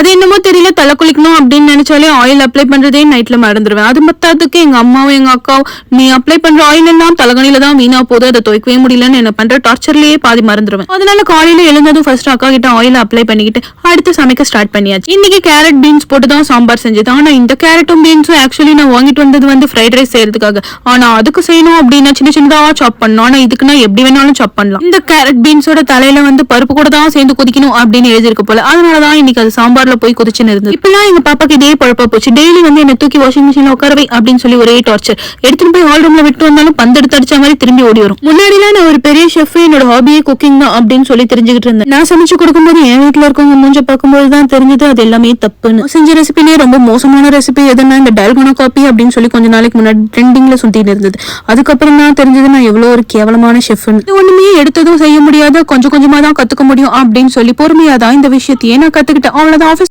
அது என்னமோ தெரியல, தலை குளிக்கணும் அப்படின்னு நினைச்சாலே ஆயில் அப்ளை பண்றதே நைட்ல மறந்துடுவேன். அது மொத்தத்துக்கு எங்க அம்மாவும் எங்க அக்காவும் நீ அப்ளை பண்ற ஆயில் எல்லாம் தலைகணில தான் வீணா போகுது, அதை துவைக்கவே முடியலன்னு என்ன பண்ற டார்ச்சர்லயே பாதி மறந்துடுவேன். அதனால காலையில எழுந்ததும் ஃபர்ஸ்ட் அக்கா கிட்ட ஆயில் அப்ளை பண்ணிக்கிட்டு அடுத்து சமைக்க ஸ்டார்ட் பண்ணியாச்சு. இன்னைக்கு கேரட் பீன்ஸ் போட்டு தான் சாம்பார் செஞ்சது. ஆனா இந்த கேரட்டும் பீன்ஸும் ஆக்சுவலி நான் வாங்கிட்டு வந்தது ஃப்ரைட் ரைஸ் செய்யறதுக்காக. ஆனா அதுக்கு செய்யணும் அப்படின்னா சின்ன சின்னதா சாப் பண்ணணும். ஆனா இதுக்கு நான் எப்படி வேணாலும் சாப் பண்ணலாம். இந்த கேரட் பீன்ஸோட தலையில பருப்பு கூட தான் சேர்ந்து கொதிக்கணும் அப்படின்னு எழுதிருக்கு போல. அதனாலதான் இன்னைக்கு அது சாம்பார்ல போய் கொதிச்சுன்னு இருந்தது. இப்பெல்லாம் எங்க பாப்பாக்கு இதே பழப்பா போச்சு. டெய்லி என்ன தூக்கி வாஷிங் மிஷின்ல உட்காரவை அப்படின்னு சொல்லி ஒரே டார்ச்சர். எடுத்துட்டு போய் ஹால் ரூம்ல விட்டு வந்தாலும் பந்து எடுத்து அடிச்ச மாதிரி திரும்பி ஓடி வரும். முன்னாடிலாம் நான் ஒரு பெரிய ஷெஃப், என்னோட ஹாபியே குக்கிங் தான் அப்படின்னு சொல்லி தெரிஞ்சுக்கிட்டு இருந்தேன். நான் சமைச்சு கொடுக்கும்போது என் வீட்டுல இருக்கவங்க மூஞ்ச பார்க்கும்போது தான் தெரிஞ்சது அது எல்லாமே தப்புன்னு. செஞ்ச ரெசிபிலே ரொம்ப மோசமான ரெசிபி எதுனா இந்த டால்கோனா காபி அப்படின்னு சொல்லி கொஞ்ச நாளைக்கு முன்னாடி ட்ரெண்டிங்ல சுத்திட்டு இருந்தது. அதுக்கப்புறம் தான் தெரிஞ்சது நான் எவ்வளவு ஒரு கேவலமான ஷெஃப்னு. ஒண்ணுமே எடுத்ததும் செய்ய முடியாத, கொஞ்சம் கொஞ்சமா தான் கத்துக்க முடியும் அப்படின்னு சொல்லி பொறுமையா தான் இந்த விஷயத்தையே நான் கத்துக்கிட்டேன். அவ்வளவுதான். ஆஃபீஸ்